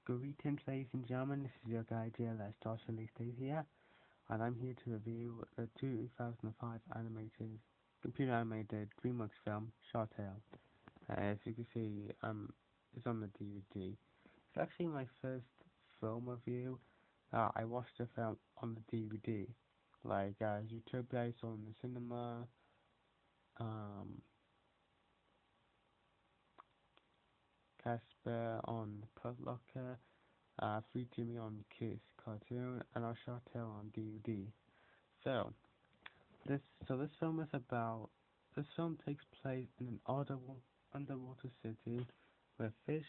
Greetings, ladies and gentlemen. This is your guy JLS Stays here, and I'm here to review the 2005 computer animated DreamWorks film Short Tale. As you can see, it's on the DVD. It's actually my first film review. I watched the film on the DVD, like Utopia I saw in the cinema, um, Casper on Put Locker. Free Jimmy on Kiss cartoon, and our Short Tale on DVD. So this film is about this film takes place in an underwater city where fishes,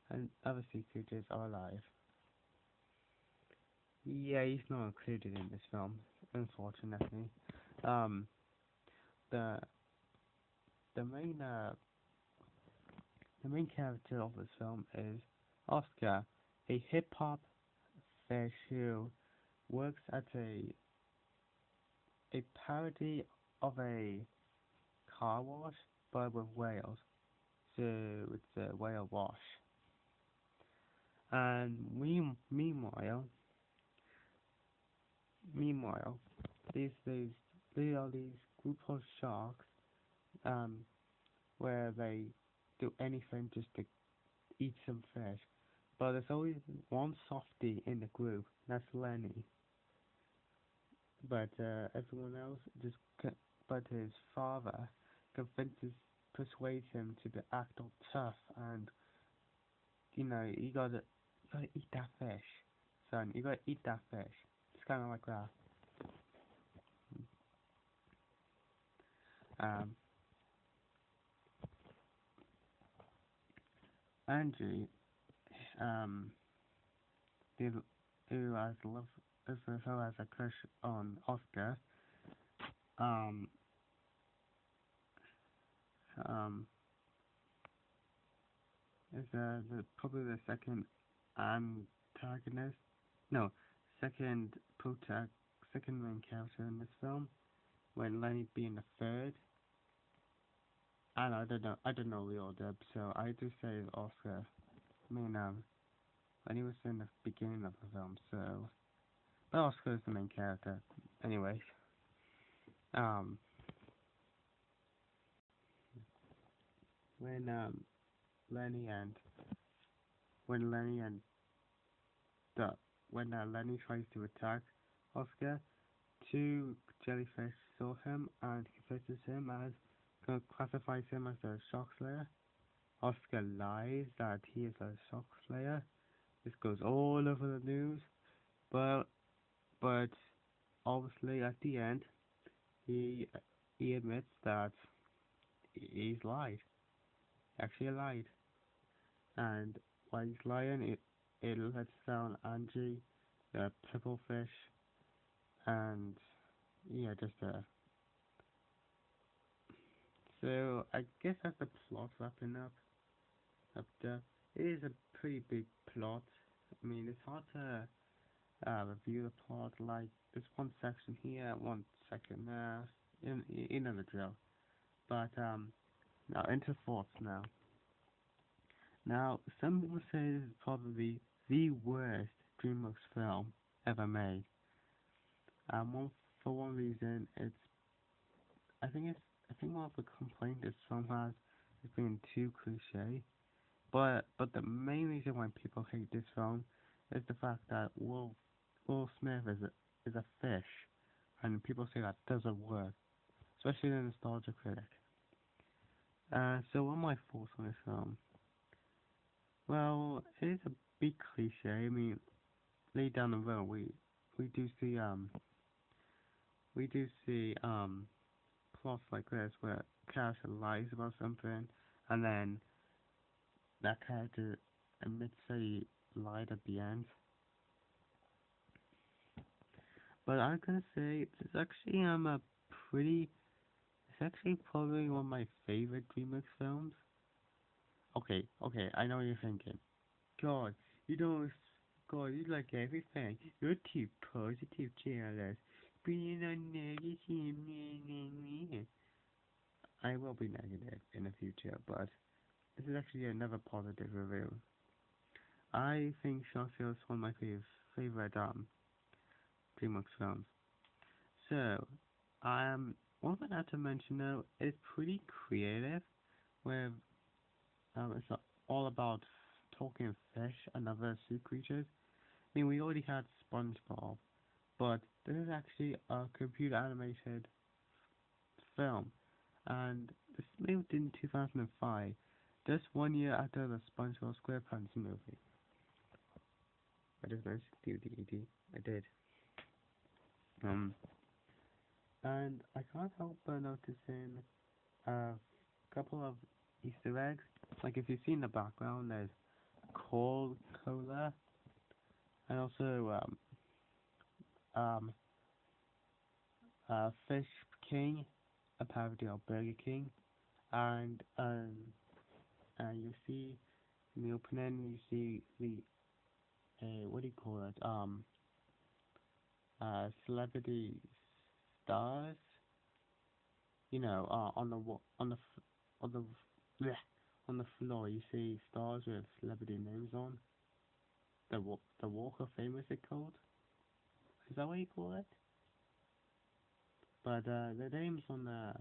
and other sea creatures are alive. Yeah, he's not included in this film, unfortunately. Um, the the main uh the main character of this film is Oscar, a hip hop fish who works at a parody of a car wash, but with whales. So it's a whale wash. And meanwhile, these these there are these group of sharks, um, where they do anything just to eat some fish. But there's always one softy in the group. That's Lenny. But everyone else but his father persuades him to act all tough, and you gotta eat that fish, son. You gotta eat that fish. It's kind of like that. Um, Angie, um, who who has love, who has a crush on Oscar, um, um, is probably the second antagonist. No, second second main character in this film. When Lenny being the third. I don't know the order, so I just say Oscar. I mean, when he was in the beginning of the film, so but Oscar is the main character. Anyways, um, when Lenny and when Lenny and the when Lenny tries to attack Oscar, two jellyfish saw him and considers him as classifies him as a shock slayer. Oscar lies that he is a shock slayer. This goes all over the news, but but obviously at the end he he admits that he's lied, actually lied, and while he's lying, it lets down Angie, the purple fish, and yeah, just so I guess that's the plot wrapping up there. It is a pretty big plot. I mean, it's hard to review the plot. Like there's one section here, one section there. You know the drill. But now into thoughts now. Now some people say this is probably the worst DreamWorks film ever made. For one reason, I think one of the complaints this film has is being too cliche. But the main reason why people hate this film is the fact that Will Smith is a fish, and people say that doesn't work, especially the nostalgia critic. So what are my thoughts on this film? Well, it is a big cliche. I mean, lay down the road, we do see we do see plots like this where a character lies about something, and then that character admits that he lied at the end. But I'm gonna say it's actually a pretty it's actually probably one of my favorite DreamWorks films. Okay, I know what you're thinking. God, you don't. God, you like everything. You're too positive, JLS. Being on negative. I will be negative in the future, but this is actually another positive review. I think Shark Tale is one of my favorite DreamWorks films. So, one thing I have to mention though, it's pretty creative, where it's all about talking fish and other sea creatures. I mean, we already had SpongeBob, but this is actually a computer animated film, and this was made in 2005, just 1 year after the SpongeBob SquarePants movie. I just managed to do the ED. I did. Um, and I can't help but noticing a couple of Easter eggs. Like if you see in the background, there's cola, and also um, Fish King, a parody of Burger King, and you see in the opening, you see the what do you call it? Celebrity stars. You know, on the bleh, on the floor, you see stars with celebrity names on. The Walk of Fame is it called? Is that what you call it? But the names on the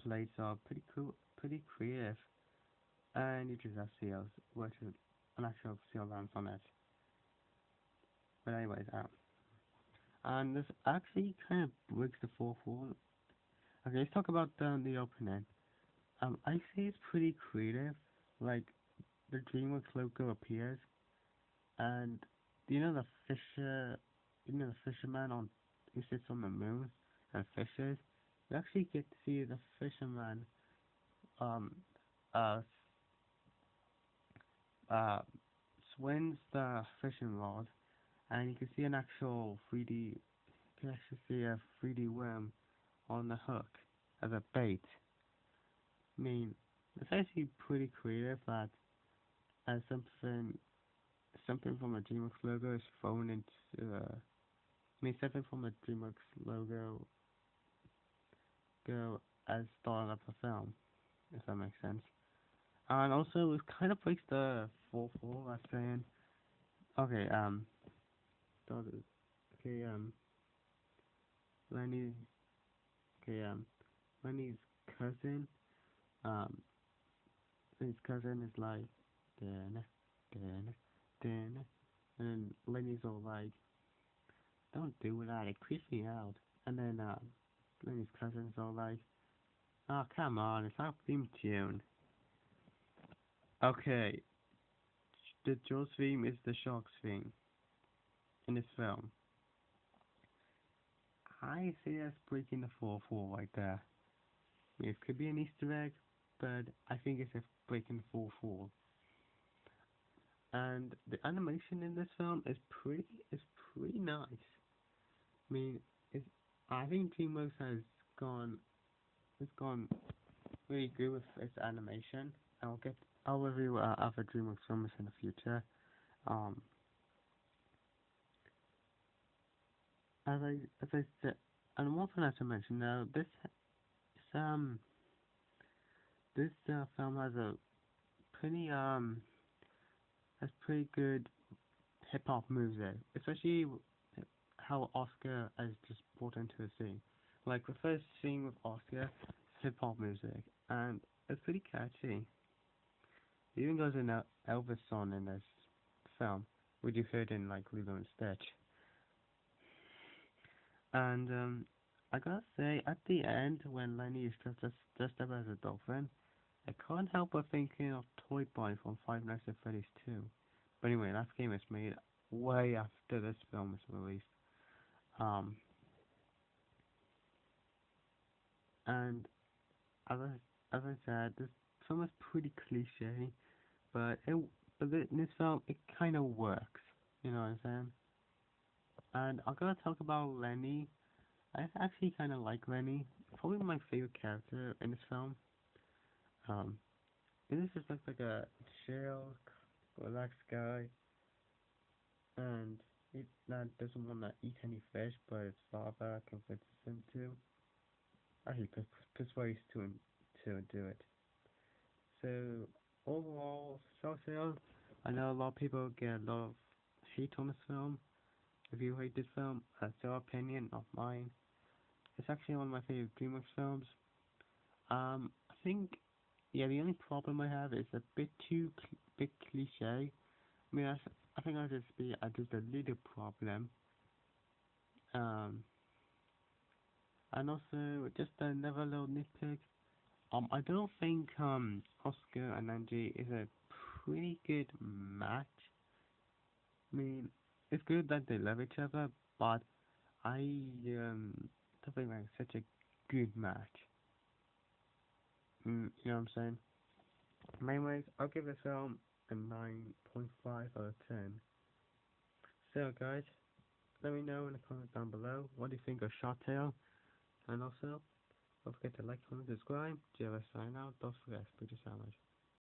plates are pretty cool, pretty creative, and you just have seals, which is an actual seal dance on it. But anyways, and this actually kind of breaks the fourth wall. Okay, let's talk about the opening. I say it's pretty creative. Like the DreamWorks logo appears, and you know the fisher, you know the fisherman on who sits on the moon and fishes. You actually get to see the fisherman um uh uh swings the fishing rod, and you can see an actual 3D. You can actually see a 3D worm on the hook as a bait. I mean, it's actually pretty creative that as something from a DreamWorks logo is thrown into I mean something from a DreamWorks logo go as starting up a film, if that makes sense. And also it kind of breaks the fourth wall by saying, okay, started, okay, Lenny, okay, Lenny's cousin, um, his cousin is like, dun, dun, dun, and Lenny's all like, don't do that, it creeps me out. And then, Lenny's cousin's all like, oh, come on, it's our theme tune. Okay, the Jaws theme is the Sharks theme in this film. I say that's breaking the fourth wall right there. I mean, it could be an Easter egg, but I think it's just breaking the fourth wall. And the animation in this film is pretty nice. I mean, it's I think DreamWorks has gone really good with its animation. I'll review other DreamWorks films in the future. Um, as I said, and one thing I have to mention now, um this film pretty um has pretty good hip hop music, especially how Oscar has just brought into the scene. Like the first scene with Oscar, hip hop music, and it's pretty catchy. It even goes in a Elvis song in this film, which you heard in like Lilo and Stitch. And I gotta say, at the end when Lenny is dressed up as a dolphin, I can't help but thinking of Toy Boy from Five Nights at Freddy's 2. But anyway, that game is made way after this film is released. Um, and as I said, this film is pretty cliche, but in this film it kind of works. You know what I'm saying? And I'm gonna talk about Lenny. I actually kind of like Lenny. Probably my favorite character in this film. Um, and this just looks like a chill, relaxed guy, and he not doesn't want to eat any fish, but his father convinces him to. Actually, persuades to him. to do it. So overall, short sale. I know a lot of people get a lot of hate on this film. If you hate this film, that's your opinion, not mine. It's actually one of my favorite DreamWorks films. I think, yeah, the only problem I have is a bit too bit cliche. I mean, I think I just a little problem. Um, and also just another little nitpick. I don't think Oscar and Angie is a pretty good match. I mean, it's good that they love each other, but I don't think like such a good match. You know what I'm saying? Anyways, I'll give this film a 9.5 out of 10. So guys, let me know in the comments down below what do you think of Short Tale, and also don't forget to like, comment, subscribe. JLS sign out. Don't forget to put yourself.